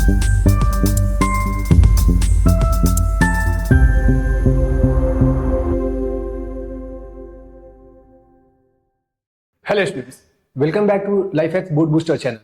Hello students, welcome back to life hacks board booster channel.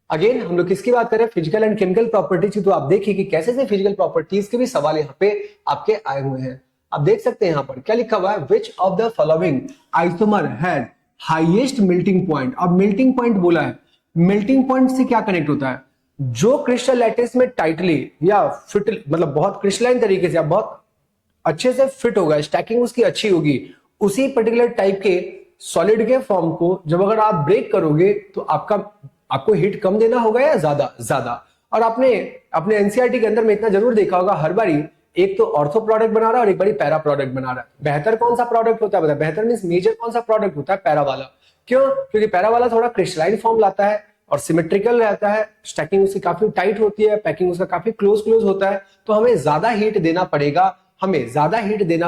Again हम लोग किसकी बात करें? फिजिकल एंड केमिकल प्रॉपर्टीज की। तो आप देखिए कि कैसे से फिजिकल प्रॉपर्टीज के भी सवाल यहाँ पे आपके आए हुए हैं। आप देख सकते हैं यहाँ पर क्या लिखा हुआ है, which of the following isomer has highest melting point. अब मेल्टिंग पॉइंट बोला है, मेल्टिंग पॉइंट से क्या कनेक्ट होता है? जो क्रिस्टल लैटिस में टाइटली या फिट, मतलब बहुत क्रिस्टलाइन तरीके से या बहुत अच्छे से फिट होगा, स्टैकिंग उसकी अच्छी होगी, उसी पर्टिकुलर टाइप के सॉलिड के फॉर्म को जब अगर आप ब्रेक करोगे तो आपको हीट कम देना होगा या ज्यादा। और आपने अपने एनसीईआरटी के अंदर में इतना जरूर देखा होगा, हर बारी एक तो ऑर्थो प्रोडक्ट बना रहा है और एक बारी पैरा प्रोडक्ट बना रहा है। बेहतर कौन सा प्रोडक्ट होता है बताए? बेहतर मींस मेजर कौन सा प्रोडक्ट होता है? पैरा वाला। क्यों? क्योंकि पैरा वाला थोड़ा क्रिस्टलाइन फॉर्म लाता है और सिमेट्रिकल रहता है, स्टैकिंग उसकी काफी टाइट होती है, पैकिंग उसका काफी क्लोज होता है, तो हमें ज्यादा हीट देना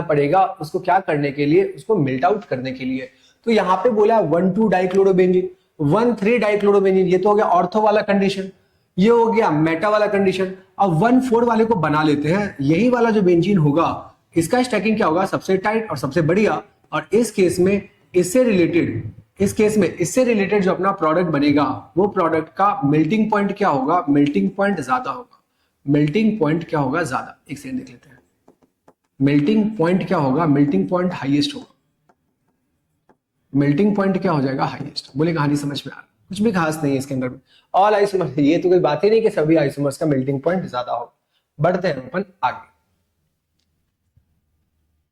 पड़ेगा उसको क्या करने के लिए? उसको मेल्ट आउट करने के लिए। तो यहाँ पे बोला 1,2 डाइक्लोरोबेंजीन, 1,3 डाइक्लोरोबेंजीन, ये तो हो गया ऑर्थो वाला कंडीशन, ये हो गया मेटा वाला कंडीशन। अब 1,4 वाले को बना लेते हैं। यही वाला जो बेंजीन होगा, इसका स्टैकिंग क्या होगा? सबसे टाइट और सबसे बढ़िया। और इस केस में इससे रिलेटेड जो अपना प्रोडक्ट बनेगा, वो प्रोडक्ट का मेल्टिंग पॉइंट क्या होगा? मेल्टिंग पॉइंट ज्यादा होगा। मेल्टिंग पॉइंट क्या होगा? ज्यादा। एक सेकंड देख लेते हैं, मेल्टिंग पॉइंट क्या होगा? मेल्टिंग पॉइंट हाईएस्ट होगा। मेल्टिंग पॉइंट क्या हो जाएगा? हाईएस्ट। बोले कहानी समझ में आ रहा? कुछ भी खास नहीं है इसके अंदर में। ऑल आइसोमर्स, ये तो कोई बात ही नहीं कि सभी आइसोमर्स का मेल्टिंग पॉइंट ज्यादा हो। बढ़ते हैं अपन आगे।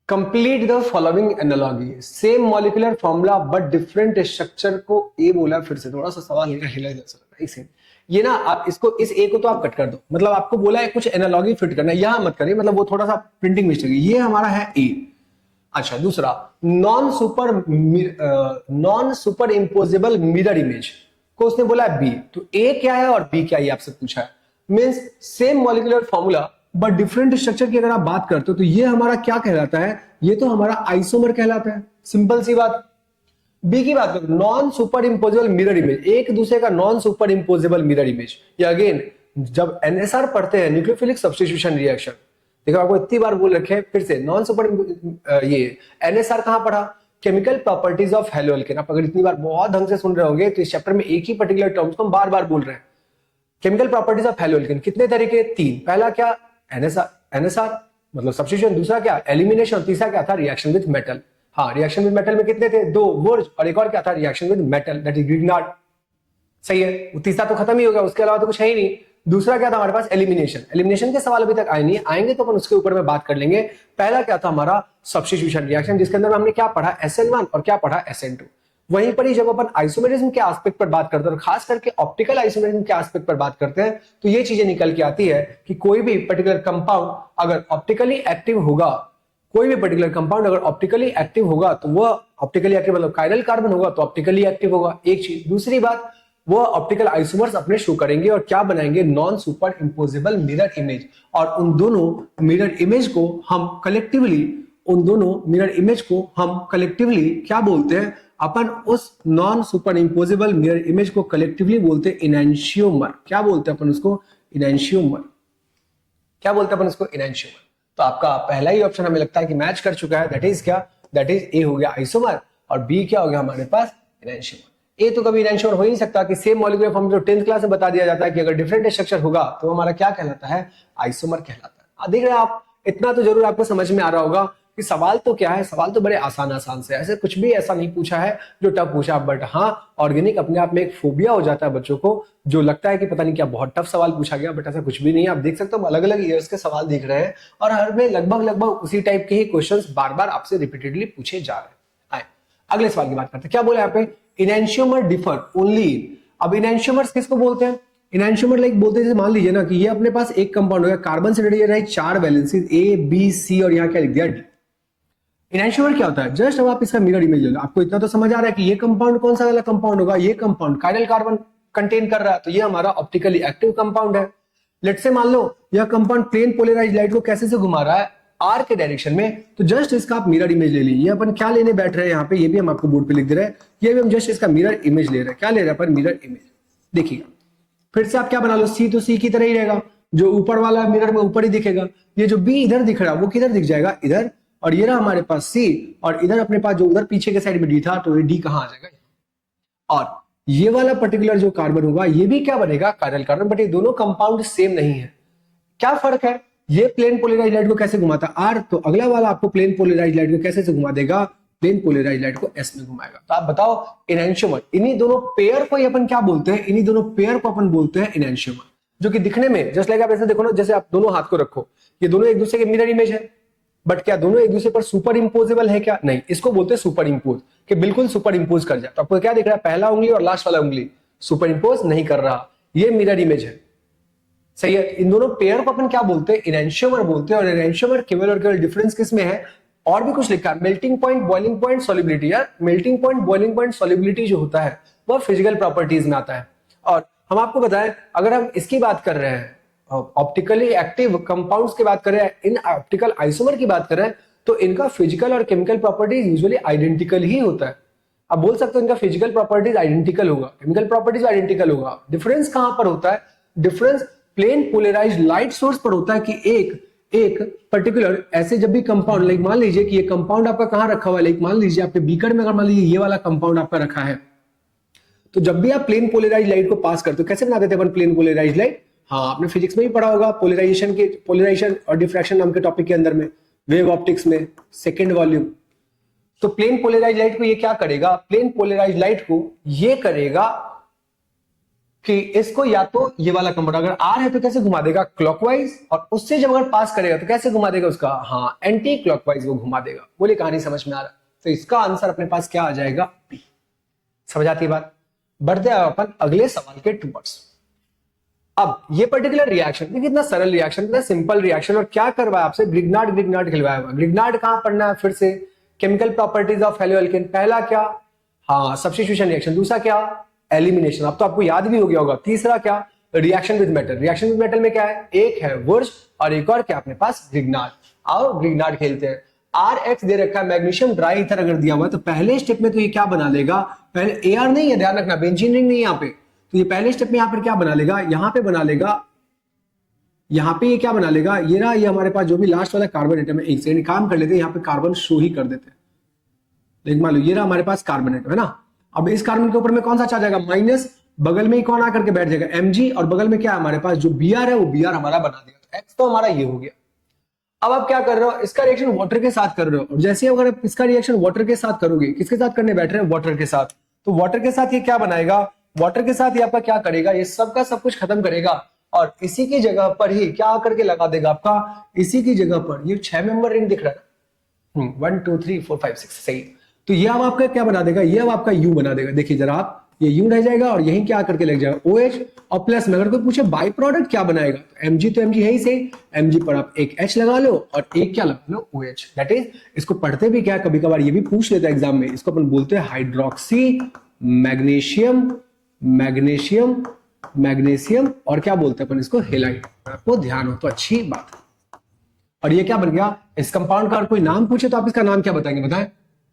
Complete the following analogy, same molecular formula but different structure को ए बोला। फिर से थोड़ा सा सवाल हिला जैसा, ये ना आप इसको, इस ए को तो आप कट कर दो, मतलब आपको बोला है कुछ एनालॉजी फिट करना है, यहां मत करिए, मतलब वो थोड़ा सा प्रिंटिंग मिस्टेक है। ये हमारा है ए। अच्छा, दूसरा non super imposable mirror image को उसने बोला है बी। तो ए क्या है और बी क्या है, आपसे पूछा है। Means same molecular formula but different structure की अगर आप बात करते हो तो ये हमारा क्या कहलाता है? ये तो हमारा आइसोमर कहलाता है। सिंपल सी बात। बी की बात करो, non super imposable mirror image, एक दूसरे का non super imposable mirror image. या अगेन जब एनएसआर पढ़ते हैं, न्यूक्लियोफिलिक सब्स्टिट्यूशन रिएक्शन, देखो आपको इतनी बार बोल रखे हैं, फिर से नॉन सुपर ये एनएसआर कहां पढ़ा? Chemical properties of haloalkane. आप अगर इतनी बार बहुत ढंग से सुन रहे होंगे तो इस चैप्टर में एक ही पर्टिकुलर टर्म्स को हम बार बार बोल रहे हैं। केमिकल प्रॉपर्टीज ऑफ हैलोअल्केन कितने तरीके? 3। पहला क्या? एनएसआर मतलब सब्स्टिट्यूशन, दूसरा क्या? एलिमिनेशन, तीसरा क्या था? Reaction with metal. हाँ, रिएक्शन विद मेटल में कितने थे? 2 वुर्ज, और एक और क्या था? Reaction with metal, that is Grignard. सही है, वो तीसरा तो खत्म ही हो गया, उसके अलावा तो कुछ है ही नहीं। दूसरा क्या था हमारे पास? एलिमिनेशन। एलिमिनेशन के सवाल अभी तक आए नहीं, आएंगे तो अपन उसके ऊपर में बात कर लेंगे। पहला क्या था हमारा? सब्स्टिट्यूशन रिएक्शन, जिसके अंदर हमने क्या पढ़ा? SN1 और क्या पढ़ा? SN2। वहीं पर ही जब अपन आइसोमेरिज्म के एस्पेक्ट पर बात करते हैं, और खास करके ऑप्टिकल आइसोमेरिज्म के एस्पेक्ट पर बात करते हैं, तो ये चीजें निकल के आती है कि कोई भी पर्टिकुलर कंपाउंड अगर ऑप्टिकली एक्टिव होगा, कोई भी पर्टिकुलर कंपाउंड अगर ऑप्टिकली एक्टिव होगा तो वह ऑप्टिकली एक्टिव मतलब कायरल कार्बन होगा तो ऑप्टिकली एक्टिव होगा। एक चीज। दूसरी बात, वो ऑप्टिकल आइसोमर्स अपने शो करेंगे और क्या बनाएंगे? Non super imposable mirror image. और उन दोनों मिरर इमेज को हम कलेक्टिवली क्या बोलते हैं? अपन उस non super imposable mirror image को कलेक्टिवली बोलते हैं इनैंशियोमर। क्या बोलते हैं अपन उसको? इनैंशियोमर। क्या बोलते हैं अपन उसको? इनैंशियोमर। तो आपका पहला ही ऑप्शन हमें लगता है कि मैच कर चुका है। दैट इज क्या? दैट इज ए हो गया आइसोमर, और बी क्या हो गया हमारे पास? इनैंशियोमर। ए तो कभी इनैंशियोमर हो ही नहीं सकता कि सेम मॉलिक्यूलर फॉर्म जो 10th क्लास में बता दिया जाता है कि अगर डिफरेंट स्ट्रक्चर होगा तो हमारा क्या कहलाता है? आइसोमर कहलाता है। देख रहे हैं आप, इतना तो जरूर आपको समझ में आ रहा होगा कि सवाल तो क्या है, सवाल तो बड़े आसान से, ऐसे कुछ भी ऐसा नहीं पूछा है जो टफ पूछा। बट हाँ, ऑर्गेनिक अपने आप में एक फोबिया हो जाता है बच्चों को, जो लगता है कि पता नहीं क्या बहुत टफ सवाल पूछा गया, बट ऐसा कुछ भी नहीं है। आप देख सकते हो अलग अलग ईयर्स के सवाल दिख रहे हैं और हर में लगभग उसी टाइप के ही क्वेश्चंस बार बार आपसे रिपीटेडली पूछे जा रहे हैं। अगले सवाल की बात करते हैं। क्या बोला यहाँ पे? इनैंशियोमर डिफर ओनली। अब इनैंशियोमर्स किसको बोलते हैं? इनैंशियोमर लाइक बोलते हैं, जैसे मान लीजिए ना कि ये अपने पास एक कंपाउंड हो गया, कार्बन से रिलेटेड है 4 वैलेंसीज A B C और यहाँ क्या लिख दिया? D। इनैंशियोमर क्या होता है? जस्ट अब आप इसका मिरर इमेज ले लो। आपको इतना तो समझ आ रहा है कि ये कंपाउंड कौन सा वाला कंपाउंड होगा? ये कंपाउंड कायरल कार्बन कंटेन कर रहा है, तो ये हमारा ऑप्टिकली एक्टिव कंपाउंड है। लेट्स से मान लो यह कंपाउंड प्लेन पोलराइज्ड लाइट को कैसे से घुमा रहा है? आर के डायरेक्शन में। तो जस्ट इसका आप मिरर इमेज ले लीजिए। अपन क्या लेने बैठ रहे हैं यहाँ पे, ये भी हम आपको बोर्ड पे लिख दे रहे हैं। ये भी हम जस्ट इसका मिरर इमेज ले रहे हैं। क्या ले रहे हैं अपन? Mirror image. देखिएगा फिर से आप क्या बना लो, सी तो सी की तरह ही रहेगा, जो ऊपर वाला मिरर में ऊपर ही दिखेगा। ये जो बी इधर दिख रहा है वो किधर दिख जाएगा, इधर। और ये रहा हमारे पास सी, और इधर अपने पास जो उधर पीछे के साइड में डी था, तो ये डी कहां आ जाएगा। और ये वाला पर्टिकुलर जो कार्बन होगा ये भी क्या बनेगा, कायरल कार्बन। बट ये दोनों कंपाउंड सेम नहीं है। क्या फर्क है, ये प्लेन पोलराइज लाइट को कैसे घुमाता है आर, तो अगला वाला आपको प्लेन पोलराइज लाइट को कैसे से घुमा देगा, प्लेन पोलराइज लाइट को एस में घुमाएगा। तो आप बताओ इनैंशियोमर, इन्हीं दोनों पेयर को अपन क्या बोलते हैं, इन्हीं दोनों पेयर को अपन बोलते हैं इनैंशियोमर, जो कि दिखने में जस्ट लाइक आप ऐसे देखो ना, जैसे आप दोनों हाथ को रखो, ये दोनों एक दूसरे के मिरर इमेज है, बट क्या दोनों एक दूसरे पर सुपर इंपोजेबल है क्या, नहीं, इसको बोलते हैं सुपर इंपोज, कि बिल्कुल सुपर इंपोज कर जाए। तो आपको क्या दिख रहा है, पहला उंगली और लास्ट वाला उंगली सुपर इंपोज नहीं कर रहा, ये मिरर इमेज है, सही है। इन दोनों पेयर को अपन क्या बोलते हैं, इनैंशियोमर बोलते हैं। और इनैंशियोमर केवल और केवल डिफरेंस किसमें है, और भी कुछ लिखा है, melting point, boiling point, solubility. यार melting point, boiling point, solubility जो होता है वह फिजिकल प्रॉपर्टीज में आता है। और हम आपको बताएं, अगर हम इसकी बात कर रहे हैं, ऑप्टिकली एक्टिव कंपाउंड्स की बात कर रहे हैं, इन ऑप्टिकल आइसोमर की बात कर रहे हैं, तो इनका फिजिकल और केमिकल प्रॉपर्टीज यूजुअली आइडेंटिकल ही होता है। आप बोल सकते हो इनका फिजिकल प्रॉपर्टीज आइडेंटिकल होगा, केमिकल प्रॉपर्टीज आइडेंटिकल होगा। डिफरेंस कहां पर होता है, difference plane polarised light source पर होता है कि एक पर्टिकुलर ऐसे जब भी कंपाउंड, लाइक मान लीजिए कि ये कंपाउंड आपका कहां रखा हुआ है, लाइक मान लीजिए आपके बीकर में, अगर मान लीजिए ये वाला कंपाउंड आपका रखा है, तो जब भी आप प्लेन पोलराइज्ड लाइट को पास करते हो, कैसे बना देते हैं अपन प्लेन पोलराइज्ड लाइट, हाँ आपने फिजिक्स में ही पढ़ा होगा, पोलराइजेशन और डिफ्रैक्शन नाम के टॉपिक के अंदर में, वेव ऑप्टिक्स में सेकेंड वॉल्यूम। तो प्लेन पोलराइज्ड लाइट को ये क्या करेगा, प्लेन पोलराइज्ड लाइट को ये करेगा कि इसको या तो ये वाला कंपाउंड अगर आर है तो कैसे घुमा देगा, क्लॉकवाइज, और उससे जब अगर पास करेगा तो कैसे घुमा देगा उसका, हाँ एंटी क्लॉकवाइज वो घुमा देगा। बोले कहानी समझ में आ रहा है, तो इसका आंसर अपने पास क्या आ जाएगा, बी। समझ आती है बात। बढ़ते हैं अपन अगले सवाल के टूवर्ड्स। अब ये पर्टिकुलर रिएक्शन, देखिए कितना सरल रिएक्शन, कितना सिंपल रिएक्शन, और क्या करवाया आपसे, ग्रिग्नार्ड खिलवाया हुआ। ग्रिग्नार्ड कहां पढ़ना है, फिर से केमिकल प्रॉपर्टीज ऑफ हेलोएल्केन। पहला क्या, हाँ सब्स्टिट्यूशन रिएक्शन। दूसरा क्या, एलिमिनेशन, अब तो आपको याद भी हो गया होगा। तीसरा क्या, reaction with metal. Reaction with metal में क्या है, एक है वुर्ज और एक और क्या अपने पास, ग्रिग्नार्ड। आओ ग्रिग्नार्ड खेलते हैं। RX दे रखा है, मैग्नीशियम ड्राई ईथर अगर दिया हुआ है, तो पहले स्टेप में तो ये क्या बना लेगा, पहले AR नहीं है, ध्यान रखना, बेंजीन नहीं है यहाँ पे, तो ये पहले स्टेप में यहाँ पर क्या बना लेगा, यहाँ पे बना लेगा, यहाँ पे ये क्या बना लेगा, ये रहा, ये हमारे पास जो भी लास्ट वाला कार्बन एटम है, एक सेकंड काम कर लेते हैं, यहाँ पे कार्बन शो ही कर देते हैं। लेकिन मान लो ये रहा हमारे पास कार्बन एटम है ना, अब इस कार्बन के ऊपर में कौन सा आ जाएगा, माइनस, बगल में ही कौन आकर के बैठ जाएगा, Mg, और बगल में क्या है हमारे पास जो Br है, वो Br हमारा बना देगा। तो X तो हमारा ये हो गया। अब आप क्या कर रहे हो, इसका रिएक्शन वाटर के साथ कर रहे हो, और जैसे अगर आप इसका रिएक्शन वाटर के साथ करोगे, किसके साथ करने बैठ रहे हैं, वाटर के साथ, तो वाटर के साथ ये क्या बनाएगा, वाटर के साथ ये आपका क्या करेगा, ये सब का सब कुछ खत्म करेगा, और इसी की जगह पर ही क्या आकर के लगा देगा आपका, इसी की जगह पर ये 6 मेंबर रिंग दिख रहा है, 1 2 3 4 5 6, सही। तो ये अब आपका क्या बना देगा, ये अब आपका U बना देगा। देखिए जरा आप, ये U रह जाएगा और यहीं क्या आकर के लग जाएगा OH, और प्लस में अगर कोई पूछे बाई प्रोडक्ट क्या बनाएगा, तो Mg तो Mg है ही सही, Mg पर आप एक H लगा लो और एक क्या लगा लो, OH। दैट इज, इसको पढ़ते भी क्या, कभी कभार ये भी पूछ लेता है एग्जाम में, इसको अपन बोलते हैं हाइड्रोक्सी मैग्नीशियम, मैग्नीशियम, मैग्नीशियम, और क्या बोलते हैं अपन इसको, हेलाइड। आपको ध्यान हो तो अच्छी बात है। और ये क्या बन गया, इस कंपाउंड का कोई नाम पूछे तो आप इसका नाम क्या बताएंगे, बताएं।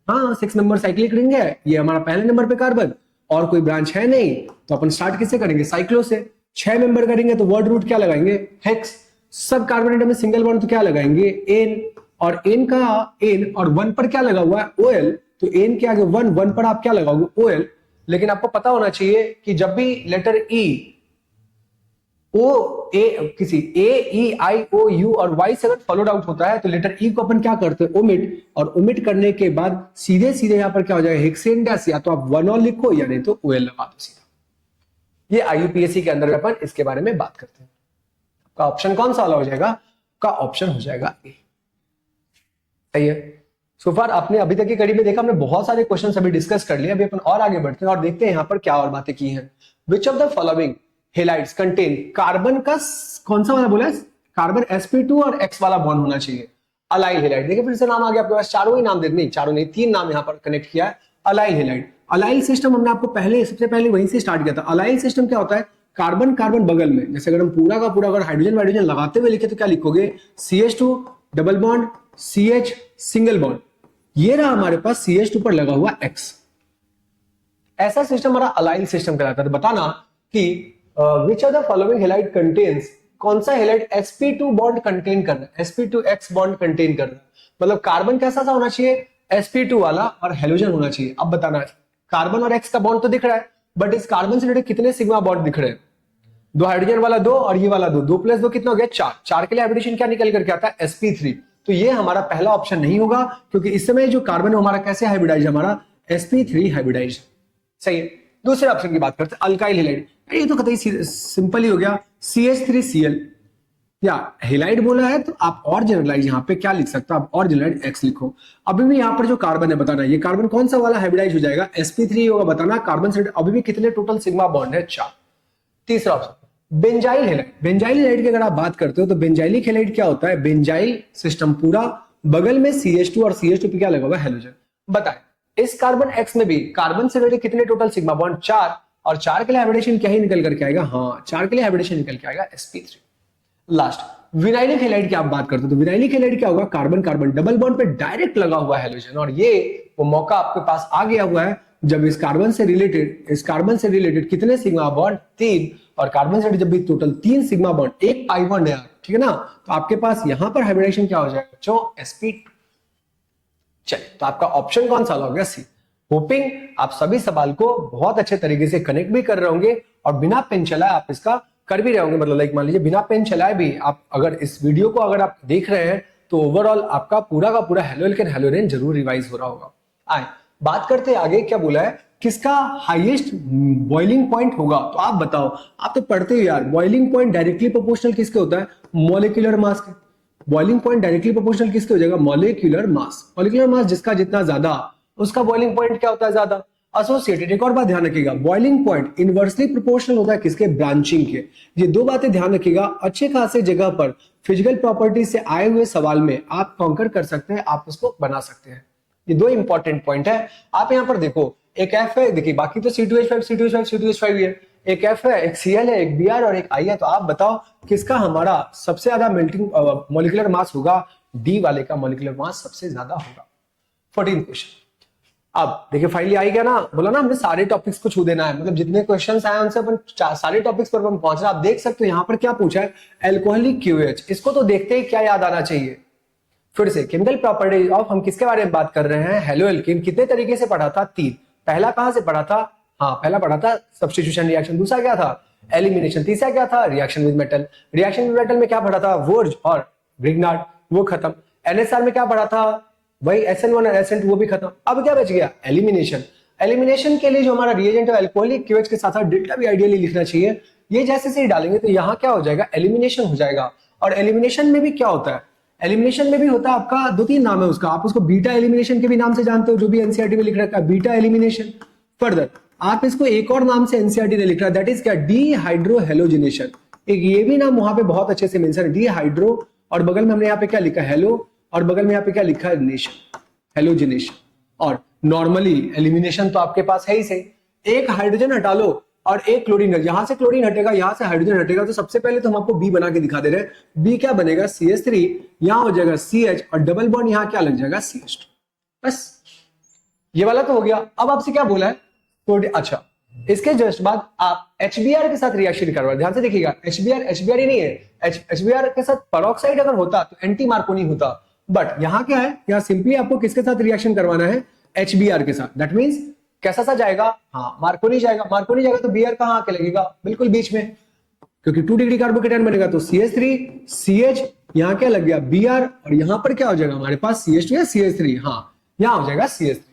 हाँ 6 नंबर साइक्लिक रिंग है, ये हमारा पहले नंबर पे कार्बन, और कोई ब्रांच है नहीं, तो अपन स्टार्ट किससे करेंगे, साइक्लो से। 6 मेंबर करेंगे तो वर्ड रूट क्या लगाएंगे, हेक्स। सब कार्बन एटम में सिंगल बॉन्ड तो क्या लगाएंगे, एन, और एन का एन, और 1 पर क्या लगा हुआ है, OL, तो एन के आगे 1 पर आप क्या लगाओगे, OL। लेकिन आपको पता होना चाहिए कि जब भी लेटर E, ओ ए किसी AEIOU और Y से अगर फॉलोड आउट होता है, तो लेटर E को अपन क्या करते हैं, ओमिट, और ओमिट करने के बाद सीधे सीधे यहां पर क्या हो जाएगा, हेक्सेन डैश, या तो आप 1 और लिखो या नहीं तो OL लगा दो सीधा। ये IUPAC के अंदर अपन इसके बारे में बात करते हैं। का ऑप्शन कौन सा वाला हो जाएगा, का ऑप्शन हो जाएगा ए। सही है। सो फार आपने अभी तक की कड़ी में देखा, हमने बहुत सारे क्वेश्चन अभी डिस्कस कर लिए। अभी अपन और आगे बढ़ते हैं और देखते हैं यहां पर क्या और बातें की हैं। Which of the following halides contain, carbon का कौन सा वाला बोला है, कार्बन sp2 और X वाला बॉन्ड होना चाहिए, अलाइल हेलाइड। देखिए फिर से नाम आ गया आपके पास, चारों ही नाम दे, नहीं चारों नहीं, 3 नाम यहां पर कनेक्ट किया है, अलाइल हेलाइड। अलाइल सिस्टम हमने आपको पहले, सबसे पहले वहीं से स्टार्ट किया था। अलाइल सिस्टम क्या होता है, कार्बन कार्बन बगल में, जैसे अगर हम पूरा का पूरा अगर हाइड्रोजन वाइड्रोजन लगाते हुए लिखे तो क्या लिखोगे, CH2 double bond CH single bond, ये रहा हमारे पास CH2 पर लगा हुआ X। ऐसा सिस्टम हमारा अलाइल सिस्टम कहलाता है। तो बताना कि which of the following halide contains, कौन सा हैलाइड sp2 बॉन्ड कंटेन कर रहा है, sp2x बॉन्ड कंटेन कर रहा है, मतलब कार्बन कैसा सा होना चाहिए, sp2 वाला और हेलोजन होना चाहिए। अब बताना है, कार्बन और x का बॉन्ड तो दिख रहा है, बट इस कार्बन से रिलेटेड कितने सिग्मा बॉन्ड दिख रहे हैं, दो हाइड्रोजन वाला दो और ये वाला दो, 2 + 2 कितना हो गया 4, 4 के लिए हाइब्रिडेशन क्या निकल करके आता है sp3। तो ये हमारा पहला ऑप्शन नहीं होगा, क्योंकि इस समय जो कार्बन है हमारा कैसे हाइब्रिडाइज, हमारा sp3 हाइब्रिडाइज। सही है। दूसरे ऑप्शन की बात करते हैं, अल्काइल हैलाइड, ये तो कतई सिंपल ही हो गया, CH3Cl। या हेलाइड बोला है तो आप और जनरलाइज यहाँ पे क्या लिख सकते हो, आप और जनरलाइज x लिखो। अभी भी यहाँ पर जो कार्बन है बताना, ये कार्बन कौन सा वाला हाइब्रिडाइज हो जाएगा, sp3 होगा बताना। कार्बन से अभी भी कितने टोटल सिग्मा बॉन्ड है, 4। तीसरा option benzyl halide. Benzyl halide की अगर आप बात करते हो तो बेंजाइलिक हैलाइड क्या होता है, बेंजाइल सिस्टम पूरा, बगल में CH2 और CH2 पे क्या लगा हुआ है, हेलोजन। बताए इस कार्बन x में भी कार्बन से रिलेटेड कितने टोटल सिग्मा बॉन्ड, 4, और 4 के लिए हाइब्रिडेशन क्या ही निकल करके आएगा, हाँ 4 के लिए हाइब्रिडेशन निकल के आएगा sp3। लास्ट विनाइलिक हैलाइड की आप बात करते हो तो विनाइलिक हैलाइड क्या होगा, कार्बन कार्बन डबल बॉन्ड पे डायरेक्ट लगा हुआ है हेलोजन, और ये वो मौका आपके पास आ गया हुआ है जब इस कार्बन से रिलेटेड कितने सिग्मा बॉन्ड, 3, और कार्बन से जब भी total 3 sigma bond, 1 pi bond है, ठीक है ना, तो आपके पास यहां पर हाइब्रिडेशन क्या हो जाएगा बच्चों, sp2। चलिए, तो आपका ऑप्शन कौन सा हो गया, सी। होपिंग आप सभी सवाल को बहुत अच्छे तरीके से कनेक्ट भी कर रहे होंगे और बिना पेन चलाए आप इसका कर भी रहे होंगे, मतलब लाइक मान लीजिए बिना पेन चलाए भी आप अगर इस वीडियो को अगर आप देख रहे हैं तो ओवरऑल आपका पूरा का पूरा हेलोएल्केन हेलोरेन जरूर रिवाइज हो रहा होगा। आए बात करते हैं आगे, क्या बोला है, किसका हाईएस्ट बॉइलिंग पॉइंट होगा, तो आप बताओ, आप तो पढ़ते हो यार, बॉइलिंग पॉइंट डायरेक्टली प्रोपोर्शनल किसके होता है, मॉलिक्यूलर मास के। बॉइलिंग पॉइंट डायरेक्टली प्रोपोर्शनल किसके हो जाएगा, मॉलिक्यूलर मास। मॉलिक्यूलर मास जिसका जितना ज्यादा उसका बॉइलिंग पॉइंट क्या होता है, ज्यादा। एसोसिएटेड, एक और बात ध्यान रखिएगा, बॉइलिंग पॉइंट इनवर्सली प्रोपोर्शनल होता है किसके, ब्रांचिंग के। ये दो बातें ध्यान रखिएगा, अच्छे खासे जगह पर फिजिकल प्रॉपर्टी से आए हुए सवाल में आप कॉन्कर कर सकते हैं, आप उसको बना सकते हैं। ये दो इंपॉर्टेंट पॉइंट है। आप यहाँ पर देखो, एक एफ है, देखिए बाकी तो C2H5 C2H5 C2H5 है, एक एफ है, एक Cl है, एक Br और एक I है। तो आप बताओ किसका हमारा सबसे ज्यादा मेल्टिंग मॉलिक्यूलर मास होगा, डी वाले का मॉलिक्यूलर मास सबसे ज्यादा होगा। 14 क्वेश्चन। अब देखिए फाइनली आई गया ना, बोला ना हमने सारे टॉपिक्स को छू देना है, मतलब जितने क्वेश्चंस आए उनसे अपन सारे टॉपिक्स पर अपन पहुंच रहे हैं। आप देख सकते हो यहाँ पर क्या पूछा है, एल्कोहलिक QH। इसको तो देखते ही क्या याद आना चाहिए, फिर से केमिकल प्रॉपर्टीज ऑफ, हम किसके बारे में बात कर रहे हैं, हेलोएल्केन। कितने तरीके से पढ़ा था, 3। पहला कहां से पढ़ा था, हाँ पहला पढ़ा था सब्स्टिट्यूशन रिएक्शन, दूसरा क्या था एलिमिनेशन, तीसरा क्या था reaction with metal. Reaction with metal में क्या पढ़ा था, वुर्ज और ग्रिग्नार्ड, वो खत्म। NSR में क्या पढ़ा था, वही SN1 और SN2, वो भी खत्म। अब क्या बच गया, एलिमिनेशन। एलिमिनेशन के लिए जो हमारा रिएजेंट है एल्कोहलिक QH के साथ डेल्टा भी आइडियली लिखना चाहिए। ये जैसे से ही डालेंगे तो यहाँ क्या हो जाएगा, एलिमिनेशन हो जाएगा। और एलिमिनेशन में भी क्या होता है, एलिमिनेशन में भी होता है आपका 2-3 नाम है उसका, आप उसको बीटा एलिमिनेशन के भी नाम से जानते हो, जो भी एनसीईआरटी में लिख रखा है बीटा एलिमिनेशन। फर्दर आप इसको एक और नाम से एनसीईआरटी ने लिख रहा है, दैट इज क्या, डीहाइड्रोहेलोजिनेशन। एक ये भी नाम वहां पे बहुत अच्छे से मेंशन है, डीहाइड्रो, और बगल में हमने यहाँ पे क्या लिखा है, हेलो, और बगल में यहाँ पे क्या लिखा है, नेशन, हेलोजिनेशन। और नॉर्मली एलिमिनेशन तो आपके पास है ही सही, एक हाइड्रोजन हटा लो और एक क्लोरीन, यहां से क्लोरीन हटेगा, यहां से हाइड्रोजन हटेगा, तो सबसे पहले तो हम आपको बी बना के दिखा दे रहे हैं। बी क्या बनेगा, CH3, यहां हो जाएगा CH, और डबल बॉन्ड यहां क्या लग जाएगा, CH2। बस ये वाला तो हो गया। अब आपसे क्या बोला है, तो अच्छा इसके जस्ट बाद आप HBr के साथ रिएक्शन करवा, ध्यान से देखिएगा, HBr ही नहीं है, HBr के साथ पेरोक्साइड अगर होता तो एंटी मार्कोनी होता, बट यहां क्या है, यहां सिंपली आपको किसके साथ रिएक्शन करवाना है, HBr के साथ। दैट मींस कैसा सा जाएगा, हाँ मार्कोनी जाएगा। मार्कोनी जाएगा तो Br कहां आके लगेगा, बिल्कुल बीच में, क्योंकि 2 डिग्री कार्बोकेटायन बनेगा तो CH3 CH, यहां क्या लग गया Br, और यहां पर क्या हो जाएगा हमारे पास CH2 या CH3, हाँ यहां हो जाएगा CH3।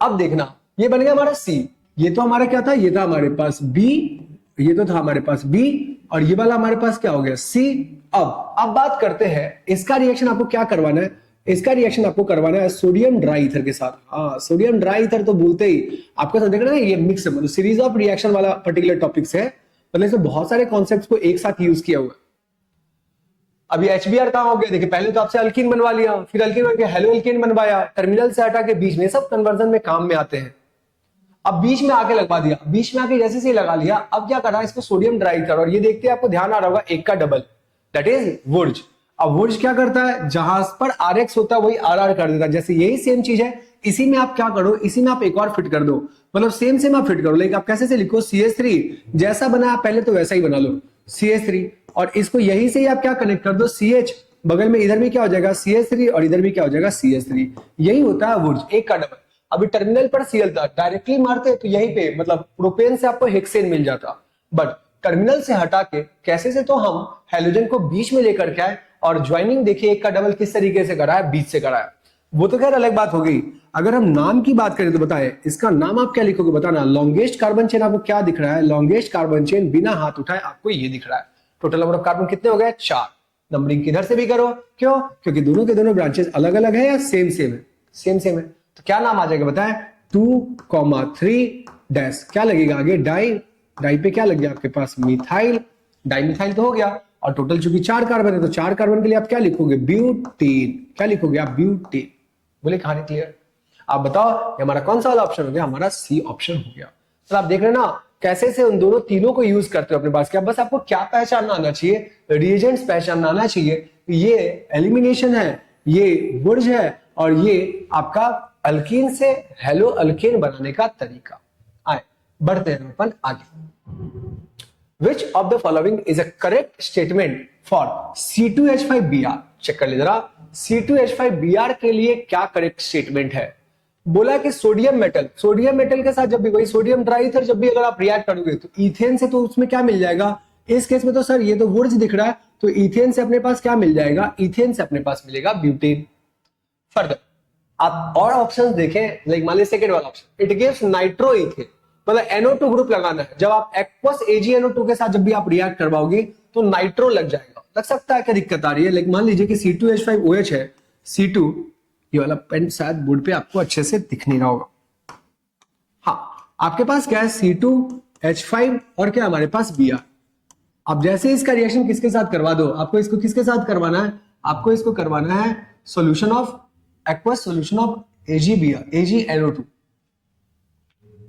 अब देखना ये बन गया हमारा C, ये तो हमारा क्या था, ये था हमारे पास B, ये तो था हमारे पास B, और ये वाला हमारे पास क्या हो गया C। अब बात करते हैं इसका रिएक्शन आपको क्या करवाना है, इसका रिएक्शन आपको करवाना है सोडियम ड्राई ईथर के साथ। हाँ सोडियम ड्राई ईथर तो बोलते ही आपको देख रहे हैं ये मिक्स मतलब सीरीज ऑफ रिएक्शन वाला पर्टिकुलर टॉपिक्स है, मतलब इसमें बहुत सारे कॉन्सेप्ट्स को एक साथ यूज किया हुआ है। अभी HBr कहां हो गया, देखिए पहले तो आपसे अल्कीन बनवा लिया, फिर अल्कीन बन के हेलो अल्कीन बनवाया, टर्मिनल से हटा के बीच में, सब कन्वर्जन में काम में आते हैं। अब बीच में आके लगवा दिया, बीच में आके जैसे से लगा लिया, अब क्या कर रहा है इसको सोडियम ड्राई ईथर, और ये देखते हैं आपको ध्यान आ रहा होगा एक का डबल, दैट इज वुर्ज। अब वुड्स क्या करता है, जहां पर RX होता है वही RR कर देता है। जैसे यही सेम चीज है, इसी में आप क्या करो, इसी में आप एक और फिट कर दो, मतलब सेम आप फिट करो। लेकिन आप कैसे से लिखो, CH3 जैसा बना पहले तो वैसा ही बना लो CH3, और इसको यही से ही आप क्या कनेक्ट कर दो CH, बगल में इधर भी क्या हो जाएगा CH3 और इधर भी क्या हो जाएगा CH3। यही होता है वुड्स, एक का डबल। अभी टर्मिनल पर Cl था, डायरेक्टली मारते तो यहीं पे मतलब प्रोपेन से आपको हेक्सेन मिल जाता, बट टर्मिनल से हटा के कैसे से तो हम हेलोजन को बीच में लेकर के आए, और ज्वाइनिंग देखिए एक का डबल किस तरीके से कराया, बीच से कराया। वो तो खैर अलग बात हो गई। अगर हम नाम की बात करें तो बताएं इसका नाम आप क्या लिखोगे, बताना। लॉन्गेस्ट कार्बन चेन आपको क्या दिख रहा है, लॉन्गेस्ट कार्बन चेन बिना हाथ उठाए आपको ये दिख रहा है। टोटल नंबर ऑफ कार्बन कितने हो गए, 4। नंबरिंग किधर से भी करो, क्यों, क्योंकि दोनों के दोनों ब्रांचेस अलग अलग है या सेम सेम है, सेम है। तो क्या नाम आ जाएगा बताएं, 2,3 डैश, क्या लगेगा आगे, डाई, डाई पे क्या लग गया आपके पास, मिथाइल, डाई मिथाइल तो हो गया। और टोटल चूंकि 4 कार्बन है तो 4 कार्बन के लिए आप क्या लिखोगे, ब्यूटेन, क्या लिखोगे आप, ब्यूटेन। बोले कहानी क्लियर। आप बताओ ये हमारा कौन सा वाला ऑप्शन हो गया, हमारा सी ऑप्शन हो गया। तो आप देख रहे हैं ना कैसे से उन दोनों तीनों को यूज करते हो अपने पास। क्या बस आपको क्या पहचानना आना चाहिए, रिएजेंट्स पहचानना आना चाहिए। ये एलिमिनेशन है, ये वुड्स है, और ये आपका अल्कीन से हेलो अल्केन बनाने का तरीका। आए बढ़ते हैं अपन आगे। Which of the following is a correct statement for C2H5Br? Check कर ले जरा, C2H5Br के लिए क्या करेक्ट स्टेटमेंट है। बोला कि सोडियम मेटल के साथ जब भी, वही सोडियम ट्राइथर जब भी अगर आप रिएक्ट करोगे तो इथेन से तो उसमें क्या मिल जाएगा। इस केस में तो सर ये तो वुड्स दिख रहा है, तो इथेन से अपने पास क्या मिल जाएगा, इथेन से अपने पास मिलेगा ब्यूटेन। फर्दर आप और ऑप्शंस देखें, लाइक मान लीजिए सेकंड वाला option, it gives nitro ethane, मतलब NO2 ग्रुप लगाना है। जब आप एक्वस AgNO2 के साथ जब भी आप रिएक्ट करवाओगे तो नाइट्रो लग जाएगा। लग सकता है क्या दिक्कत आ रही है, लेकिन मान लीजिए कि C2H5OH है, C2, ये वाला पेन शायद बोर्ड पे आपको अच्छे से दिख नहीं रहा होगा। हाँ आपके पास क्या है, C2H5 और क्या हमारे पास Br। अब जैसे इसका रिएक्शन किसके साथ करवा दो, आपको इसको किसके साथ करवाना है, आपको इसको करवाना है solution of aqueous solution of AgBr, AgNO2।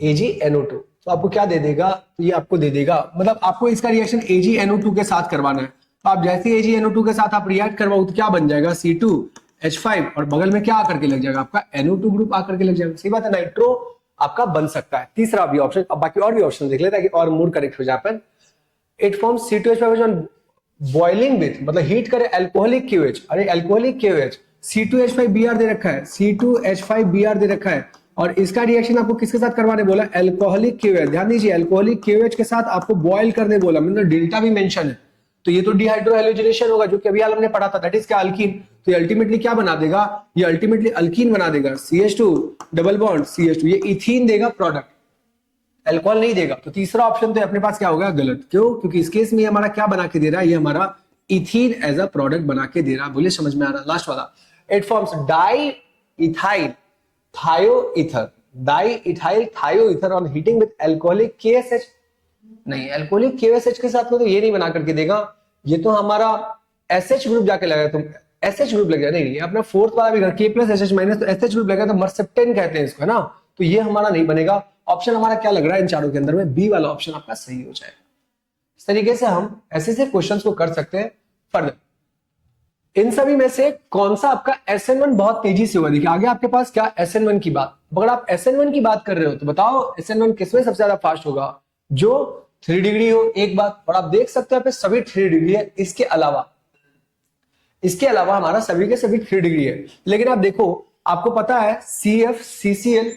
तो आपको क्या दे देगा, तो ये आपको दे देगा, मतलब आपको इसका रिएक्शन AgNO2 के साथ करवाना है। तो आप जैसे AgNO2 के साथ आप रिएक्ट करवाओ तो क्या बन जाएगा, C2H5 और बगल में क्या आकर के लग जाएगा आपका NO2 ग्रुप आकर के लग जाएगा। सही बात है, नाइट्रो आपका बन सकता है। तीसरा भी ऑप्शन, अब बाकी और भी ऑप्शन देख लेते हैं कि और मूड करेक्ट हो जाए अपन। It forms C2H5 on boiling with, मतलब हीट करे अल्कोहलिक QH, अरे अल्कोहलिक QH, C2H5Br दे रखा है, C2H5Br दे रखा है, और इसका रिएक्शन आपको किसके साथ करवाने बोला, अल्कोहलिक QH। ध्यान दीजिए अल्कोहलिक QH के साथ आपको बॉयल करने बोला, मतलब डेल्टा भी मेंशन है, तो ये तो डिहाइड्रो हैलोजिनेशन होगा जो कि अभी हमने पढ़ा था, दैट इज क्या, अल्कीन। तो ये अल्टीमेटली क्या बना देगा, ये अल्टीमेटली अल्कीन बना देगा, CH2 डबल बॉन्ड CH2, ये इथीन देगा प्रोडक्ट, अल्कोहल नहीं देगा। तो तीसरा ऑप्शन तो अपने पास क्या होगा, गलत। क्यों, क्योंकि इस केस में हमारा क्या बना के दे रहा है, ये हमारा इथीन एज अ प्रोडक्ट बना के दे रहा है। बोले समझ में आ रहा है। लास्ट वाला, it forms di ethyl थायोईथर, di ethyl थायोईथर on heating with alcoholic KSH। नहीं, अल्कोहलिक KSH के साथ में तो ये नहीं बना करके देगा, ये तो हमारा SH ग्रुप जाके लगा, तुम SH ग्रुप लग गया। नहीं, अपना फोर्थ वाला भी K प्लस SH माइनस, तो SH ग्रुप लगा तो मर्सेप्टेन कहते हैं इसको, है ना। तो ये हमारा नहीं बनेगा। ऑप्शन हमारा क्या लग रहा है इन चारों के अंदर में, बी वाला ऑप्शन आपका सही हो जाएगा। इस तरीके से हम ऐसे से क्वेश्चंस को कर सकते हैं। फर्दर इन सभी में से कौन सा आपका SN1 बहुत तेजी से हुआ, देखिए आगे आपके पास क्या SN1 की बात। अगर आप SN1 की बात कर रहे हो तो बताओ SN1 किसमें सबसे ज्यादा फास्ट होगा, जो 3 डिग्री हो, एक बात। और आप देख सकते हैं सभी 3 डिग्री है, इसके अलावा हमारा सभी के सभी 3 डिग्री है। लेकिन आप देखो, आपको पता है CF CCl,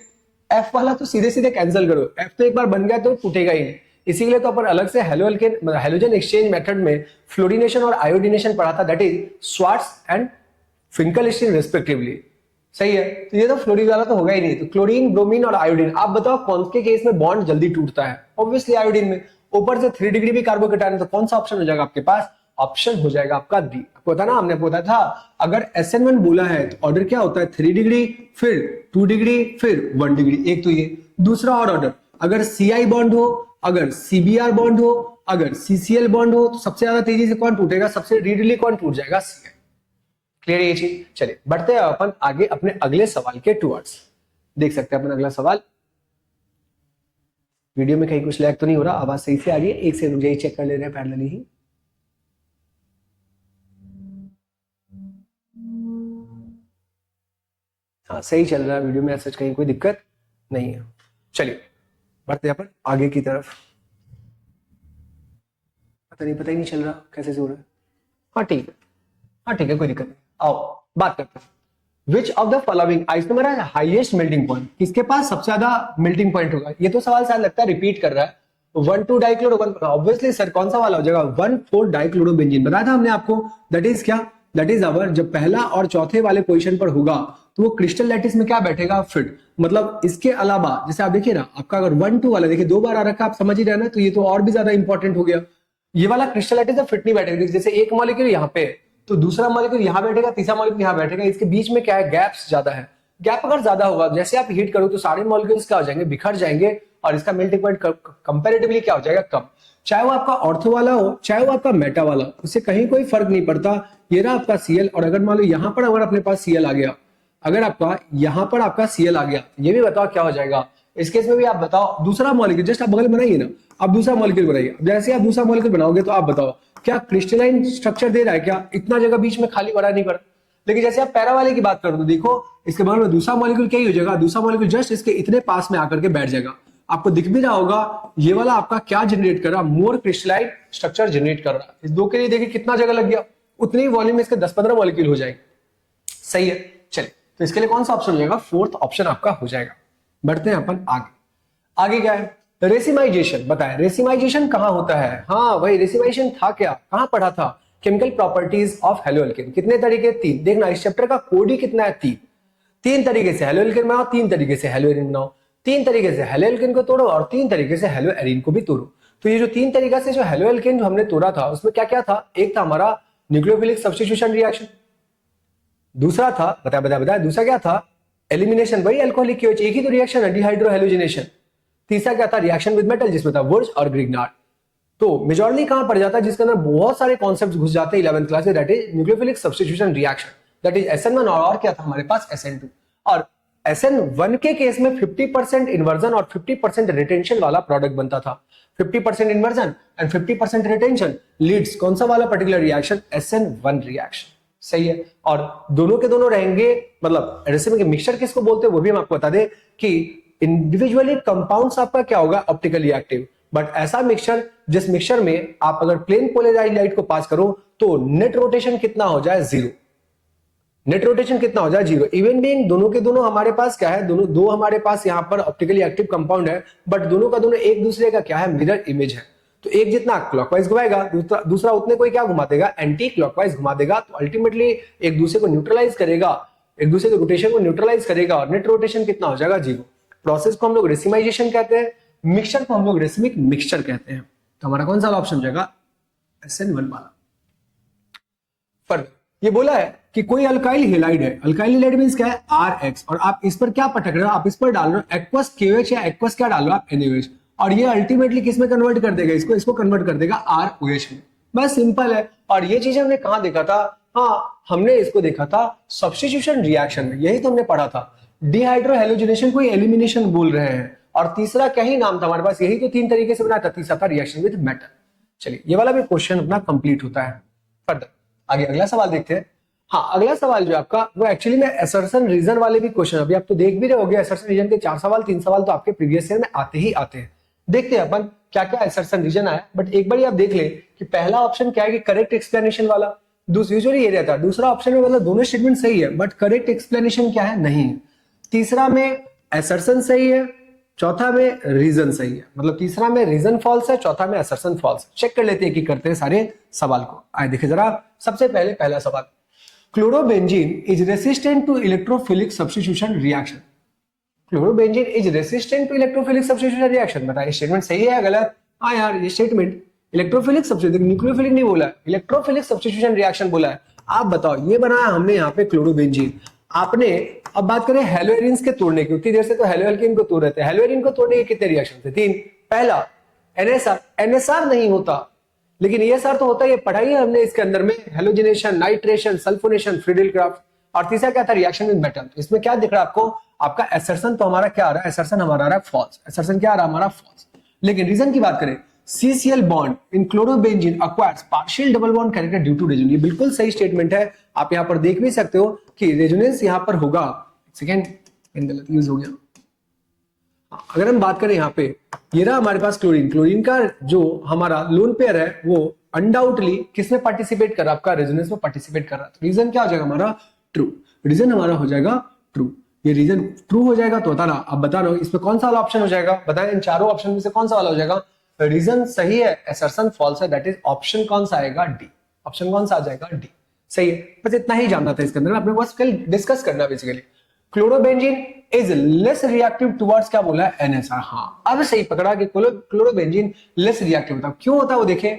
F वाला तो सीधे सीधे कैंसिल करो, F तो एक बार बन गया तो टूटेगा ही नहीं। इसीलिए तो अपन अलग से हेलोजन एक्सचेंज मेथड में फ्लोरिनेशन और आयोडीनेशन पढ़ा था, that is Swarts and Finkelstein respectively. सही है, तो ये तो फ्लोरीन वाला तो होगा ही नहीं। तो क्लोरीन, ब्रोमीन और आयोडीन, आप बताओ कौन के केस में बॉन्ड जल्दी टूटता है, ऑब्वियसली आयोडीन में। ऊपर से 3 डिग्री भी कार्बोकेटायन, तो कौन सा ऑप्शन हो जाएगा आपके पास, ऑप्शन हो जाएगा आपका डी। आपको पता ना, हमने बताया था अगर SN1 बोला है तो ऑर्डर क्या होता है, 3 डिग्री, फिर 2 डिग्री, फिर 1 डिग्री। एक तो ये, दूसरा और ऑर्डर, अगर CI बॉन्ड हो, अगर CBr बॉन्ड हो, अगर CCl बॉन्ड हो, तो सबसे ज्यादा तेजी से कौन टूटेगा, सबसे रीडली कौन टूट जाएगा, CI। क्लियर ये चीज। चलिए बढ़ते हैं अपन आगे अपने अगले सवाल के टुवर्ड्स। देख सकते हैं अपन अगला सवाल। वीडियो में कहीं कुछ लैग तो नहीं हो रहा, आवाज सही से आ रही है, एक से रुक जाइए, चेक कर ले रहे हैं पैरेलली ही। हाँ सही चल रहा है वीडियो में, सच कहीं कोई दिक्कत नहीं है। चलिए बढ़ते हैं अपन आगे की तरफ। पता ही नहीं चल रहा कैसे से हो रहा है। हाँ ठीक है, हाँ ठीक है, कोई दिक्कत नहीं। आओ बात करते हैं। Which of the following isomer है हाईएस्ट मेल्टिंग पॉइंट, किसके पास सबसे ज्यादा मेल्टिंग पॉइंट होगा। ये तो सवाल शायद लगता है रिपीट कर रहा है। 1,2 डाइक्लोरो, ऑब्वियसली सर कौन सा वाला हो जाएगा, 1,4 डाइक्लोरोबेंजीन। बताया था हमने आपको, दैट इज क्या, दैट इज अवर जब पहला और चौथे वाले पोजीशन पर होगा तो वो क्रिस्टल लैटिस में क्या बैठेगा, फिट। मतलब इसके अलावा जैसे आप देखिए ना, आपका अगर 1,2 वाला देखिए 2 बार आ रखा, आप समझ ही रहे ना, तो ये तो और भी ज्यादा इंपॉर्टेंट हो गया। ये वाला क्रिस्टल लैटिस फिट नहीं बैठेगा, जैसे एक मॉलिक्यूल यहाँ पे तो दूसरा मॉलिक्यूल यहाँ बैठेगा, तीसरा मॉलिक्यूल यहाँ बैठेगा, इसके बीच में क्या है, गैप्स ज्यादा है। गैप अगर ज्यादा होगा, जैसे आप हीट करो तो सारे मॉलिक्यूल्स क्या हो जाएंगे, बिखर जाएंगे, और इसका मेल्टिंग पॉइंट कंपैरेटिवली क्या हो जाएगा, कम। चाहे वो आपका ऑर्थो वाला हो, चाहे वो आपका मेटा वाला, उससे कहीं कोई फर्क नहीं पड़ता। ये रहा आपका सीएल, और अगर मान लो यहाँ पर अगर अपने पास सीएल आ गया, अगर आपका यहाँ पर आपका सीएल आ गया, ये भी बताओ क्या हो जाएगा। इस केस में भी आप बताओ, दूसरा मॉलिक्यूल जस्ट आप बगल बनाइए ना, आप दूसरा मॉलिक्यूल बनाइए। जैसे आप दूसरा मॉलिक्यूल बनाओगे तो आप बताओ क्या क्रिस्टलाइन स्ट्रक्चर दे रहा है, क्या इतना जगह बीच में खाली पड़ा नहीं पड़ा। लेकिन जैसे आप पैरा वाले की बात करो तो देखो इसके बगल में दूसरा मॉलिक्यूल क्या ही हो जाएगा, दूसरा मॉलिक्यूल जस्ट इसके इतने पास में आकर के बैठ जाएगा। आपको दिख भी रहा होगा ये वाला आपका क्या जनरेट कर रहा, मोर क्रिस्टलाइन स्ट्रक्चर जनरेट कर रहा है। इस दो के लिए देखिए कितना जगह लग गया, उतनी वॉल्यूम में इसके 10-15 मॉलिक्यूल हो जाएंगे। सही है, चलिए तो इसके लिए कौन सा ऑप्शन हो जाएगा, फोर्थ ऑप्शन आपका हो जाएगा। बढ़ते हैं अपन आगे। आगे क्या है, रेसिमाइजेशन। बताएं रेसिमाइजेशन कहां होता है। हाँ भाई रेसिमाइजेशन था क्या, कहां पढ़ा था, केमिकल प्रॉपर्टीज ऑफ हेलोएल्केन। कितने तरीके, 3। देखना इस चैप्टर का कोड ही कितना है, 3। 3 तरीके से हेलोएल्केन बनाओ, 3 तरीके से हेलोएरिन बनाओ, 3 तरीके से हेलोएल्केन को तोड़ो, और 3 तरीके से हेलोएरिन को भी तोड़ो। तो ये जो 3 तरीका से जो हेलोएल्केन जो हमने तोड़ा था उसमें क्या क्या था, एक था हमारा न्यूक्लियोफिलिक सब्स्टिट्यूशन रिएक्शन, दूसरा था बताया दूसरा क्या था, एलिमिनेशन, वही अल्कोहलिक KOH, एक ही तो रिएक्शन है, डिहाइड्रोहेलोजिनेशन। तीसरा क्या था, रिएक्शन विद मेटल, जिसमें था वुर्ज और ग्रिग्नार्ड। तो मेजॉरिटी कहां पड़ जाता है, जिसके अंदर बहुत सारे कॉन्सेप्ट्स घुस जाते हैं 11th क्लास में, that is nucleophilic substitution reaction, that is SN1, और क्या था हमारे पास SN2। और SN1 के केस में 50% इन्वर्जन और 50% रिटेंशन वाला प्रोडक्ट बनता था। 50% इन्वर्जन एंड 50% रिटेंशन लीड्स कौन सा वाला पर्टिकुलर रिएक्शन, SN1 रिएक्शन। सही है, और दोनों के दोनों रहेंगे, मतलब रेसिपी के मिक्सचर किसको बोलते हैं वो भी हम आपको बता दें कि इंडिविजुअली कंपाउंड्स आपका क्या होगा, ऑप्टिकली एक्टिव। बट ऐसा मिक्सचर जिस मिक्सचर में आप अगर प्लेन पोलराइज्ड लाइट को पास करो तो नेट रोटेशन कितना हो जाए, 0। नेट रोटेशन कितना हो जाए, 0। इवन बीइंग दोनों के दोनों हमारे पास क्या है, दोनों दो हमारे पास यहाँ पर ऑप्टिकली एक्टिव कंपाउंड है, बट दोनों का दोनों एक दूसरे का क्या है, मिरर इमेज है। तो एक जितना क्लॉकवाइज घुमाएगा दूसरा उतने कोई क्या घुमा देगा, एंटी क्लॉकवाइज घुमा देगा। तो अल्टीमेटली एक दूसरे को न्यूट्रलाइज करेगा, एक दूसरे के रोटेशन को न्यूट्रलाइज करेगा, और नेट रोटेशन कितना हो जाएगा, 0। प्रोसेस को हम लोग रेसिमाइजेशन कहते हैं, मिक्सचर को हम लोग रेसिमिक मिक्सचर कहते हैं। तो हमारा कौन सा ऑप्शन हो जाएगा, SN1 वाला। फर्क ये बोला है कि कोई अल्काइल हेलाइड है, अल्काइल हेलाइड मींस क्या है, RX, और आप इस पर क्या पटक रहे हो, आप इस पर डाल रहे हो एक्वस KOH या एक्वस क्या डाल रहे हो आप, NaOH, और ये अल्टीमेटली किस में कन्वर्ट कर देगा, इसको कन्वर्ट कर देगा ROH में। बस सिंपल है। और ये चीज हमने कहां देखा था, हाँ हमने इसको देखा था सब्स्टिट्यूशन रिएक्शन में, यही तो हमने पढ़ा था। डिहाइड्रोहेलोजिनेशन को एलिमिनेशन बोल रहे हैं, और तीसरा क्या ही नाम था हमारे पास, यही तो 3 तरीके से बनाया था, तीसरा था रिएक्शन विद मेटल। चलिए ये वाला भी क्वेश्चन अपना कंप्लीट होता है। फर्दर आगे अगला सवाल देखते हैं। हाँ अगला सवाल जो आपका वो एक्चुअली में असर्शन रीजन वाले भी क्वेश्चन, अभी आप तो देख भी रहे होंगे, असर्शन रीजन के 4 सवाल 3 सवाल तो आपके प्रीवियस ईयर में आते ही आते हैं। देखते हैं अपन क्या क्या असर्शन रीजन आया, बट एक बार आप देख ले कि पहला ऑप्शन क्या है कि करेक्ट एक्सप्लेनेशन वाला, यूजुअली ये रहता है। दूसरा ऑप्शन में मतलब दोनों स्टेटमेंट सही है, बट करेक्ट एक्सप्लेनेशन क्या है, नहीं है। तीसरा में असर्शन सही है, चौथा में रीजन सही है, मतलब तीसरा में रीजन फॉल्स है, चौथा में असर्शन फॉल्स। चेक कर लेते हैं कि करते हैं सारे सवाल को। आए देखिए जरा, सबसे पहले पहला सवाल, chlorobenzene is resistant to electrophilic substitution reaction. Chlorobenzene is resistant to electrophilic substitution reaction. बताइए स्टेटमेंट सही है या गलत। हाँ यार ये स्टेटमेंट इलेक्ट्रोफिलिक सब्स्टिट्यूशन, न्यूक्लियोफिलिक नहीं बोला है, इलेक्ट्रोफिलिक सब्स्टिट्यूशन रिएक्शन बोला है। आप बताओ, ये बनाया हमने यहाँ पे क्लोरोबेंजीन, आपने अब बात करें हेलोएरिन्स के तोड़ने की, उतनी देर से तो हेलोएल्केन को तोड़ रहे थे। हेलोएरिन को तोड़ने के कितने रिएक्शन थे, 3। पहला NSR, NSR नहीं होता लेकिन ESR तो होता है, ये पढ़ाई है हमने इसके अंदर में, हेलोजिनेशन, नाइट्रेशन, सल्फोनेशन, फ्रीडिल क्राफ्ट। और तीसरा क्या था, रिएक्शन विद मेटल। इसमें क्या दिख रहा है आपको, आपका असर्शन तो हमारा क्या आ रहा है, असर्शन हमारा आ रहा है फॉल्स, असर्शन क्या आ रहा है हमारा फॉल्स। लेकिन रीजन की बात करें, CCl bond in chlorobenzene acquires partial double bond character due to resonance. ये बिल्कुल सही स्टेटमेंट है, आप यहां पर देख भी सकते हो कि रेजोनेंस यहां पर होगा सेकेंड गलत यूज हो गया। अगर हम बात करें यहाँ पे, ये रहा हमारे पास क्लोरीन। क्लोरीन का जो हमारा लोन पेयर है वो अनडाउटली किसमें पार्टिसिपेट कर रहा है, आपका रेजोनेंस में पार्टिसिपेट कर रहा है। तो रीजन क्या हो जाएगा हमारा, ट्रू। रीजन हमारा हो जाएगा ट्रू। ये रीजन ट्रू हो जाएगा तो बताना, अब बता रहा हूं इसमें कौन सा वाला ऑप्शन हो जाएगा, बताएं इन चारों ऑप्शन में से कौन सा वाला हो जाएगा। रीजन सही है, असर्शन फॉल्स है, दैट इज ऑप्शन कौन सा आएगा, डी। ऑप्शन कौन सा आ जाएगा, डी। सही है, बस इतना ही जानना था इसके अंदर, अपने पास कल डिस्कस करना basically. Chlorobenzene is less reactive towards क्या बोला है, एनएसआर। हाँ अब सही पकड़ा कि क्लोरोबेंजीन लेस रिएक्टिव होता है। क्यों होता है वो देखें,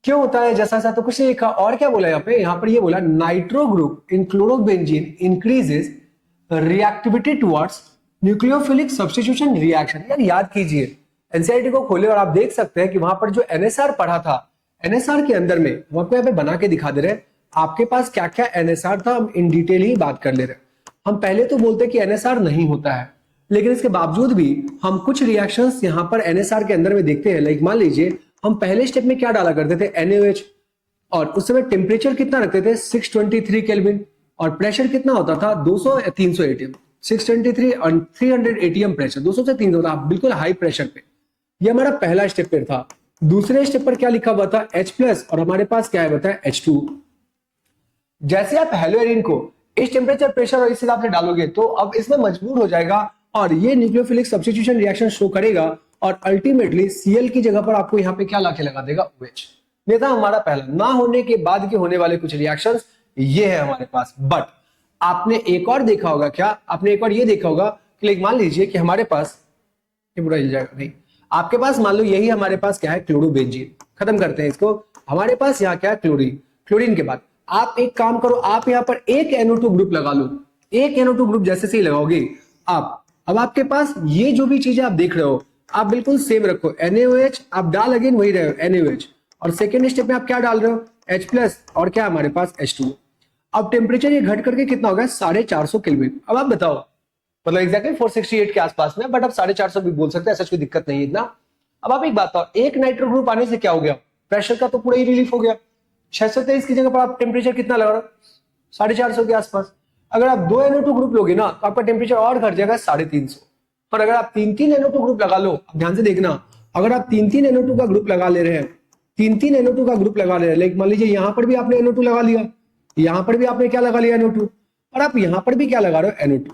क्यों होता है जैसा सा तो कुछ नहीं लिखा। और क्या बोला यहाँ पर ये बोला nitro group in chlorobenzene increases reactivity towards nucleophilic substitution reaction. यार याद कीजिए, एनसीईआरटी को खोले और आप देख सकते हैं कि वहां पर जो एनएसआर पढ़ा था, एनएसआर के अंदर में हम आपको यहाँ पे बना के दिखा दे रहे हैं आपके पास क्या क्या एनएसआर था, हम इन डिटेल ही बात कर ले रहे हैं। हम पहले तो बोलते कि एनएसआर नहीं होता है, लेकिन इसके बावजूद भी हम कुछ रिएक्शंस यहां पर एनएसआर के अंदर में देखते हैं। लाइक मान लीजिए हम पहले स्टेप में क्या डाला करते थे, NaOH, और उस समय टेम्परेचर कितना रखते थे 623 केल्विन, और प्रेशर कितना होता था 200 या 300 एटीएम। 623 और 300 एटीएम प्रेशर, 200 से 300 था, बिल्कुल हाई प्रेशर पे। ये हमारा पहला स्टेप पर था। दूसरे स्टेप पर क्या लिखा हुआ था, H+ और हमारे पास क्या है बताया, H2। जैसे आप हेलोएरिन को इस टेम्परेचर, प्रेशर और इस हिसाब से डालोगे तो अब इसमें मजबूर हो जाएगा और ये न्यूक्लियोफिलिक सब्स्टिट्यूशन रिएक्शन शो करेगा और अल्टीमेटली Cl की जगह पर आपको यहाँ पे क्या लाके लगा देगा, OH। ये था हमारा पहला। ना होने के बाद के होने वाले कुछ रिएक्शंस ये है हमारे पास। बट आपने एक और देखा होगा, क्या आपने एक और ये देखा होगा कि मान लीजिए कि हमारे पास ये पूरा हिल जाएगा, नहीं आपके पास मान लो यही हमारे पास क्या है, क्लोरोबेंजीन। खत्म करते हैं इसको। हमारे पास यहाँ क्या है, क्लोरीन। क्लोरीन के बाद आप एक काम करो, आप यहां पर एक NO2 ग्रुप लगा लो। एक NO2 ग्रुप जैसे से ही लगाओगे आप, अब आपके पास ये जो भी चीजें आप देख रहे हो आप बिल्कुल सेम रखो। NaOH आप डाल अगेन वही रहे हो, NaOH, और सेकेंड स्टेप में आप क्या डाल रहे हो, H+ और क्या हमारे पास H2। अब टेम्परेचर ये घट करके कितना होगा, 450 केल्विन। अब आप बताओ, मतलब एग्जैक्टली 468 के आसपास में, बट अब 450 भी बोल सकते हैं, ऐसा कोई दिक्कत नहीं है इतना। अब आप एक बात बताओ, एक नाइट्रो ग्रुप आने से क्या हो गया, प्रेशर का तो पूरा ही रिलीफ हो गया। 623 की जगह पर आप टेम्परेचर कितना लगा रहे हो, 450 के आसपास। अगर आप 2 NO2 ग्रुप लोगे ना तो आपका टेम्परेचर और घट जाएगा 350। पर अगर आप 3-3 NO2 ग्रुप लगा लो, ध्यान से देखना, अगर आप 3-3 NO2 का ग्रुप लगा ले रहे हैं, 3-3 NO2 का ग्रुप लगा ले रहे हैं, लाइक मान लीजिए यहां पर भी आपने NO2 लगा लिया, यहां पर भी आपने क्या लगा लिया, NO2, और आप यहां पर भी क्या लगा रहे हो, NO2।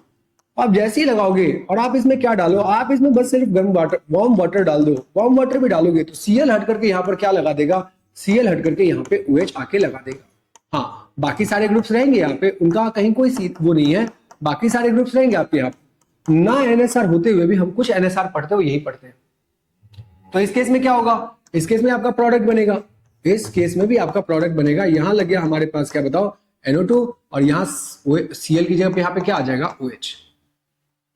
आप जैसे ही लगाओगे और आप इसमें क्या डालो, आप इसमें बस सिर्फ गर्म वाटर, वार्म वाटर डाल दो। वार्म वाटर भी डालोगे तो Cl हट करके यहाँ पर क्या लगा देगा, Cl हट करके यहाँ पे OH आके लगा देगा। हाँ बाकी सारे ग्रुप्स रहेंगे यहाँ पे, उनका कहीं कोई वो नहीं है, बाकी सारे ग्रुप्स रहेंगे आपके यहाँ ना NSR होते हुए भी हम कुछ NSR पढ़ते हुए यही पढ़ते हैं। तो इस केस में क्या होगा, इस केस में आपका प्रोडक्ट बनेगा, इस केस में भी आपका प्रोडक्ट बनेगा। यहां लग गया हमारे पास क्या बताओ, NO2, और यहाँ Cl की जगह पे यहाँ पे क्या आ जाएगा, OH।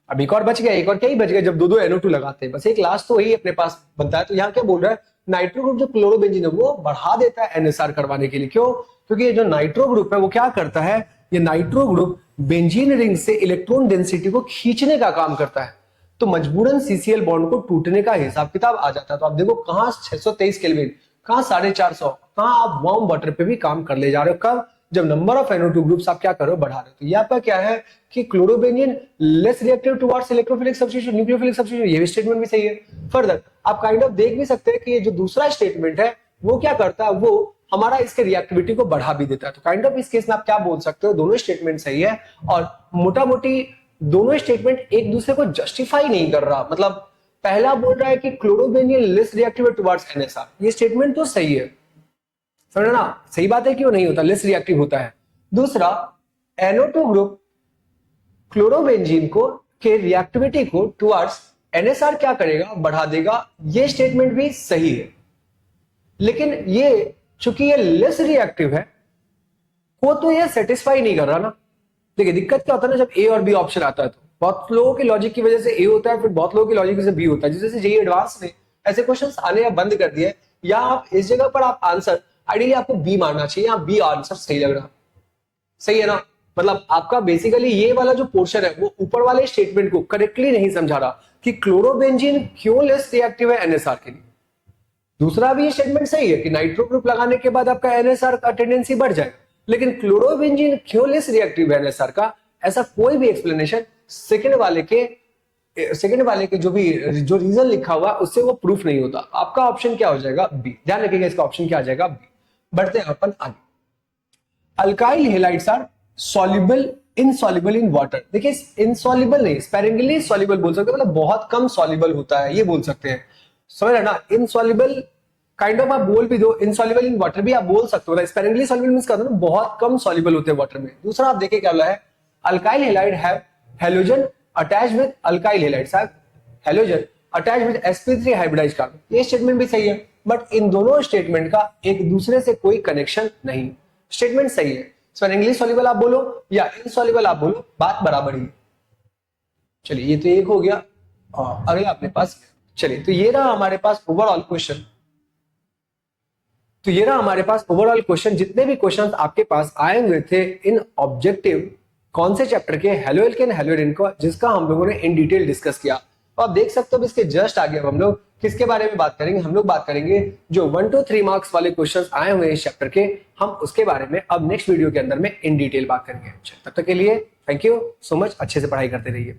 अब एक और बच गया, एक और क्या ही बच गया जब दो NO2 लगाते हैं, बस एक लास्ट तो वही अपने पास बनता है। तो यहाँ क्या बोल रहा है, नाइट्रो ग्रुप जो क्लोरोबेंजीन है वो बढ़ा देता है NSR करवाने के लिए। क्यों, क्योंकि ये जो नाइट्रो ग्रुप है वो क्या करता है, ये नाइट्रो ग्रुप बेंजीन रिंग से इलेक्ट्रॉन डेंसिटी को खींचने का काम करता है। तो मजबूरन CCl बॉन्ड को टूटने का हिसाब किताब आ जाता है। तो आप देखो कहां 623 केल्विन, कहां 450, कहां आप वार्म वाटर पे भी काम कर ले जा रहे हो। कब, जब नंबर ऑफ NO2 ग्रुप्स आप क्या कर रहे हो, बढ़ा रहे हो। तो ये आपका क्या है कि chlorobenzene less reactive towards electrophilic substitution, nucleophilic substitution, ये भी स्टेटमेंट भी सही है। फर्दर आप काइंड ऑफ देख भी सकते हैं कि ये जो दूसरा स्टेटमेंट है वो क्या करता है, वो हमारा इसके रिएक्टिविटी को बढ़ा भी देता है। तो काइंड ऑफ इस केस में आप क्या बोल सकते हो, दोनों स्टेटमेंट सही है और मोटा मोटी दोनों स्टेटमेंट एक दूसरे को जस्टिफाई नहीं कर रहा। मतलब पहला बोल रहा है कि chlorobenzene less reactive towards NSR, ये स्टेटमेंट तो सही है, समझना, सही बात है, क्यों नहीं होता, लेस रिएक्टिव होता है। दूसरा, NO2 ग्रुप क्लोरोबेंजीन को के रिएक्टिविटी को टुवर्ड्स NSR क्या करेगा, बढ़ा देगा, ये स्टेटमेंट भी सही है। लेकिन ये चूंकि ये लेस रिएक्टिव है वो तो ये सेटिस्फाई नहीं कर रहा ना। देखिए दिक्कत क्या होता है ना, जब A और B ऑप्शन आता है तो बहुत लोगों के लॉजिक की वजह से A होता है, फिर बहुत लोगों के लॉजिक से B होता है। जैसे जेईई एडवांस ने ऐसे क्वेश्चंस आने या बंद कर दिए, या आप इस जगह पर आप आंसर आइडियली आपको B मारना चाहिए, यहाँ B आंसर सही लग रहा, सही है ना। मतलब आपका बेसिकली ये वाला जो पोर्शन है वो ऊपर वाले स्टेटमेंट को करेक्टली नहीं समझा रहा कि क्लोरोबेंजीन क्यों लेस रिएक्टिव है NSR के लिए। दूसरा भी ये स्टेटमेंट सही है कि नाइट्रो ग्रुप लगाने के बाद आपका NSR का टेंडेंसी बढ़ जाए, लेकिन क्लोरोबेंजीन क्यों लेस रिएक्टिव है NSR का, ऐसा कोई भी एक्सप्लेनेशन सेकंड वाले के जो रीजन लिखा हुआ उससे वो प्रूफ नहीं होता। आपका ऑप्शन क्या हो जाएगा? बी। ध्यान रखिएगा, इसका ऑप्शन क्या आ जाएगा? बी। बढ़ते हैं अपन आगे। Alkyl halides are soluble insoluble in water. देखिए इनसॉल्युबल नहीं, स्पेरेंगली सॉल्युबल बोल सकते हैं, मतलब बहुत कम सॉल्युबल होता है, ये बोल सकते हैं। समझ रहे ना? इनसॉल्युबल काइंड ऑफ आप बोल भी दो, इनसॉल्युबल इन वाटर भी आप बोल सकते हो। स्पेरेंगली सॉल्युबल मींस क्या होता है ना, बहुत कम सॉल्युबल होते हैं वाटर में। दूसरा आप देखिए क्या बोला है, alkyl halide have halogen attached with alkyl halides have halogen attached with sp3 hybridised carbon. ये स्टेटमेंट भी सही है, बट इन दोनों स्टेटमेंट का एक दूसरे से कोई कनेक्शन नहीं। स्टेटमेंट सही है, स्पेरेंगली सॉल्युबल आप बोलो या इनसॉल्युबल आप बोलो, बात बराबर ही। चलिए ये तो एक हो गया। अगला अपने पास, चलिए तो ये रहा हमारे पास ओवरऑल क्वेश्चन। तो ये रहा हमारे पास ओवरऑल क्वेश्चन। जितने भी क्वेश्चंस आपके पास आए हुए थे इन ऑब्जेक्टिव कौन से चैप्टर के, हेलो एल्केन हेलो एडेन को, जिसका हम लोगों ने इन डिटेल डिस्कस किया। तो आप देख सकते हो इसके जस्ट आगे हम लोग किसके बारे में बात करेंगे? हम लोग बात करेंगे जो 1 to 3 मार्क्स वाले क्वेश्चंस आए हुए हैं इस चैप्टर के, हम उसके बारे में अब नेक्स्ट वीडियो के अंदर में इन डिटेल बात करेंगे। तब तक के लिए थैंक यू सो मच, अच्छे से पढ़ाई करते रहिए।